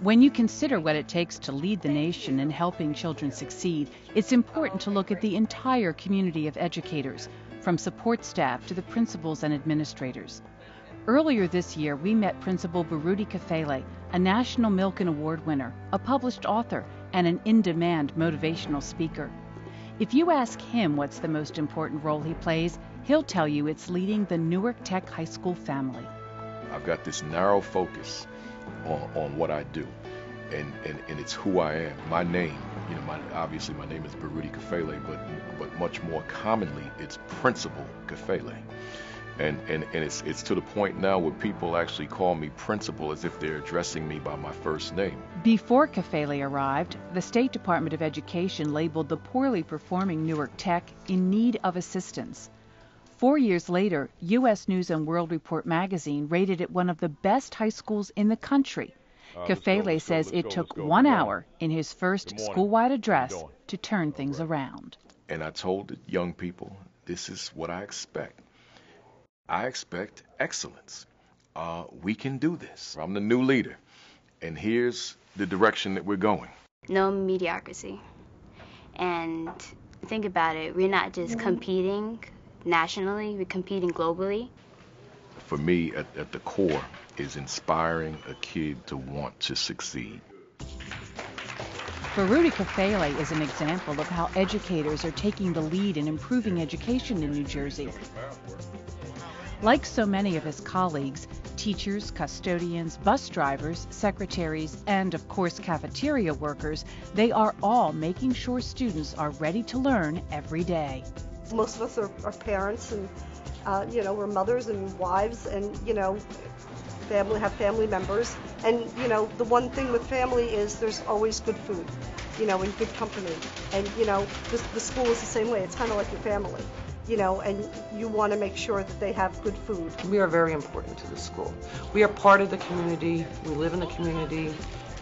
When you consider what it takes to lead the nation in helping children succeed, it's important to look at the entire community of educators, from support staff to the principals and administrators. Earlier this year, we met Principal Baruti Kafele, a National Milken Award winner, a published author, and an in-demand motivational speaker. If you ask him what's the most important role he plays, he'll tell you it's leading the Newark Tech High School family. I've got this narrow focus on what I do, and it's who I am. My name, obviously my name is Baruti Kafele, but much more commonly it's Principal Kafele. And it's to the point now where people actually call me principal as if they're addressing me by my first name. Before Kafele arrived, the State Department of Education labeled the poorly performing Newark Tech in need of assistance. 4 years later, U.S. News and World Report magazine rated it one of the best high schools in the country. Kafele says it took 1 hour in his first school-wide address to turn things around. And I told the young people, this is what I expect. I expect excellence. We can do this. I'm the new leader, and here's the direction that we're going. No mediocrity. And think about it, we're not just competing nationally, we're competing globally. For me, at the core, is inspiring a kid to want to succeed. Baruti Kafele is an example of how educators are taking the lead in improving education in New Jersey. Like so many of his colleagues, teachers, custodians, bus drivers, secretaries, and of course cafeteria workers, they are all making sure students are ready to learn every day. Most of us are parents, and we're mothers and wives, and have family members, and the one thing with family is there's always good food, and good company, and the school is the same way. It's kind of like your family. And you want to make sure that they have good food. We are very important to the school. We are part of the community, we live in the community,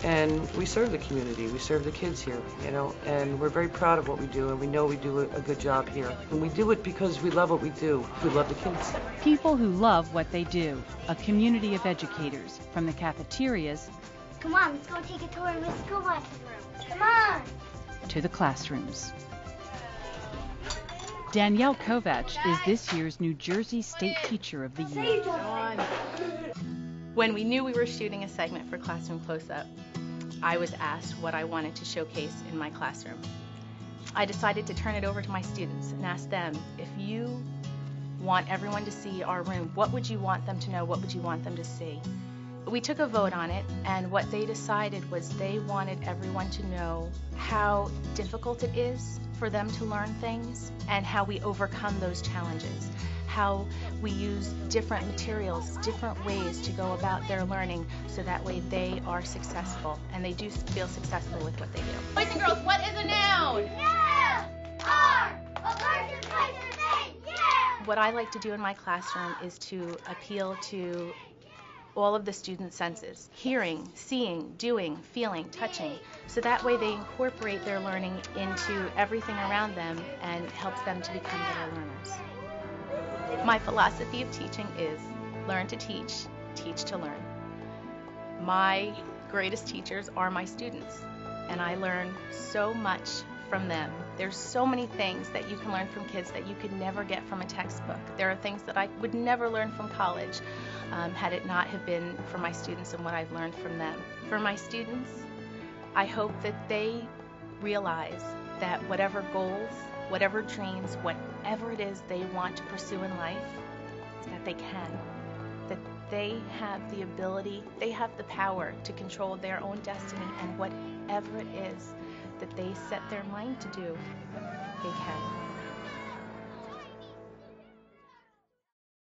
and we serve the community. We serve the kids here, and we're very proud of what we do, and we know we do a good job here. And we do it because we love what we do. We love the kids. People who love what they do. A community of educators, from the cafeterias. Come on, let's go take a tour of the school room. Come on! To the classrooms. Danielle Kovach is this year's New Jersey State Teacher of the Year. When we knew we were shooting a segment for Classroom Close-Up, I was asked what I wanted to showcase in my classroom. I decided to turn it over to my students and ask them, if you want everyone to see our room, what would you want them to know? What would you want them to see? We took a vote on it, and what they decided was they wanted everyone to know how difficult it is for them to learn things and how we overcome those challenges, how we use different materials, different ways to go about their learning so that way they are successful and they do feel successful with what they do. Boys and girls, what is a noun? Noun! A person, place, or thing! Yeah! What I like to do in my classroom is to appeal to all of the students' senses, hearing, seeing, doing, feeling, touching, so that way they incorporate their learning into everything around them and helps them to become better learners. My philosophy of teaching is learn to teach, teach to learn. My greatest teachers are my students, and I learn so much from them. There's so many things that you can learn from kids that you could never get from a textbook. There are things that I would never learn from college had it not have been for my students and what I've learned from them. For my students, I hope that they realize that whatever goals, whatever dreams, whatever it is they want to pursue in life, that they can. That they have the ability, they have the power to control their own destiny, and whatever it is that they set their mind to do, they can.